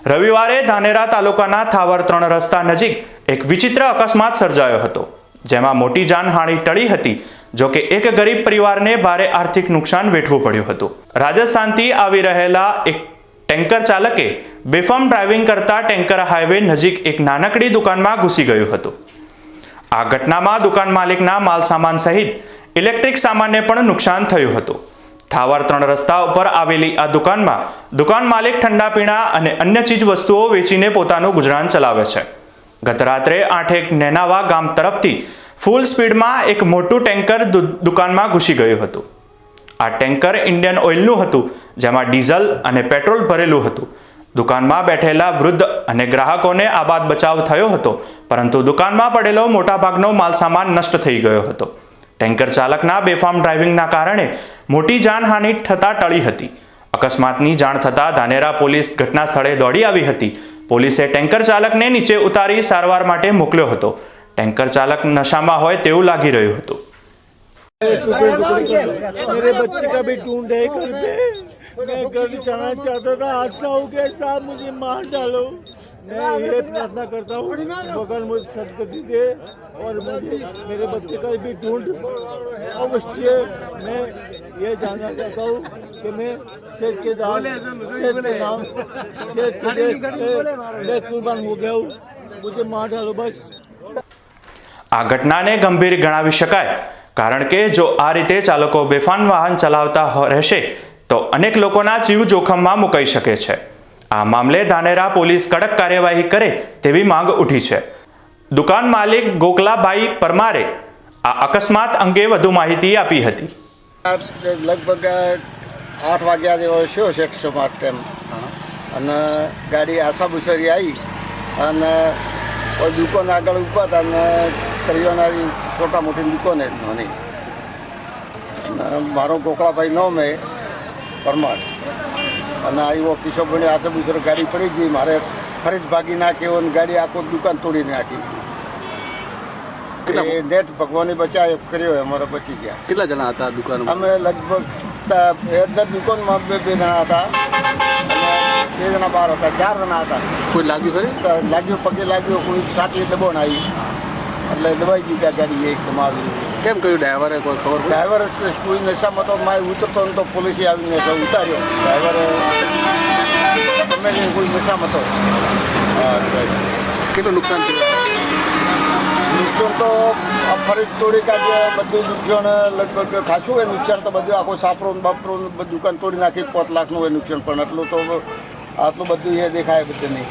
રવિવારે ધાનેરા તાલુકાના થાવર 3 રસ્તા નજીક એક વિચિત્ર અકસ્માત સર્જાયો હતો, જેમાં મોટી જાનહાનિ ટળી હતી। જો કે એક ગરીબ પરિવારને ભારે આર્થિક નુકસાન વેઠવું પડ્યું હતું। રાજસ્થાનથી આવી રહેલા એક ટેન્કર ચાલકે બેફામ ડ્રાઇવિંગ કરતા ટેન્કર હાઈવે નજીક એક નાનકડી દુકાનમાં ઘૂસી ગયું હતું। આ ઘટનામાં દુકાન માલિકના માલ સામાન સહિત ઇલેક્ટ્રિક સામાનને પણ નુકસાન થયું હતું। થાવર 3 રસ્તા ઉપર આવેલી આ દુકાનમાં દુકાન માલિક ઠંડા પીણા અને અન્ય ચીજ વસ્તુઓ વેચીને પોતાનું ગુજરાન ચલાવે છે। ગત રાત્રે 8 નેનાવા ગામ તરફથી ફૂલ સ્પીડમાં એક મોટું ટેન્કર દુકાનમાં ઘૂસી ગયું હતું। આ ટેન્કર ઇન્ડિયન ઓઇલનું હતું, જેમાં ડીઝલ અને પેટ્રોલ ભરેલું હતું। દુકાનમાં બેઠેલા વૃદ્ધ અને ગ્રાહકોને આબાદ બચાવ થયો હતો, પરંતુ દુકાનમાં પડેલો મોટાભાગનો માલસામાન નષ્ટ થઈ ગયો હતો। ટેન્કર ચાલકના બેફામ ડ્રાઇવિંગના કારણે મોટી જાનહાનિ થતા ટળી હતી। અકસ્માતની જાણ થતાં ધાનેરા પોલીસ ઘટના સ્થળે દોડી આવી હતી। પોલીસે ટેન્કર ચાલકને નીચે ઉતારી સારવાર માટે મોકલ્યો હતો। ટેન્કર ચાલક નશામાં હોય તેવું લાગી રહ્યું હતું। मेरे बच्चे का भी ढूंढ है घर पे। मैं घर जाना चाहता था, हादसा हो गया साहब, मुझे मार डालो। मैं ये प्रार्थना करता हूँ भगवान मुझे सदगति दे और मुझे मेरे बच्चे का भी ढूंढ अवश्य। मैं ये जानना चाहता हूँ कि मैं शेख के दाल शेख के नाम शेख के देश मैं कुर्बान हो गया हूँ, मुझे मार डालो बस। આ ઘટનાને ગંભીર ગણાવી શકાય, કારણ કે જો આ રીતે ચાલકો બેફામ વાહન ચલાવતા રહેશે તો અનેક લોકોના જીવ જોખમમાં મુકાઈ શકે છે। આ મામલે ધાનેરા પોલીસ કડક કાર્યવાહી કરે તેવી માંગ ઉઠી છે। દુકાન માલિક ગોકલાભાઈ પરમારે આ અકસ્માત અંગે વધુ માહિતી આપી હતી। લગભગ 8 વાગ્યા જેવો થયો છે સમાટ ટાઈમ, અને ગાડી આસાબુસરી આવી અને કોઈ દુકાન આગળ ઉભા હતા અને કરિયાણાની છોટા મોટી દુકાન નાની, મારો ગોકળાભાઈ નામ હે પરમાર, અને આવ્યો કિશોરભાઈ આસાબુસર ગાડી પડી ગઈ, મારે ફરી જ ભાગી નાખ્યો અને ગાડી આખો દુકાન તોડી નાખી। એ નેટ ભગવાનની બચાવ કર્યો અમારે બચી ગયા। કેટલા જણા હતા દુકાનમાં? અમે લગભગ દુકાનમાં બે જણા હતા અને 2 જણા બહાર હતા, 4 જણા હતા। કોઈ લાગ્યું ખરી? લાગ્યું, પગે લાગ્યું, કોઈ સાથી દબાણ આવી એટલે દબાઈ દીધા ગાડી એકદમ આવી। કેમ કર્યું ડ્રાઈવરે? કોઈ ખબર? ડ્રાઈવર કોઈ નશામાં તો મારે ઉતરતો ને તો પોલીસે આવીને ઉતાર્યો। ડ્રાઈવરે ગમે નહીં, કોઈ નશામાં તો। હા સાહેબ, કેટલું નુકસાન થયું? નુકસાન તો ફરી તોડી કાઢ્યા, બધું નુકસાન લગભગ ખાસું હોય નુકસાન તો બધું આખો સાપરો બાપરો દુકાન તોડી નાખી, 5 લાખનું હોય નુકસાન, પણ આટલું બધું એ દેખાય બધું નહીં।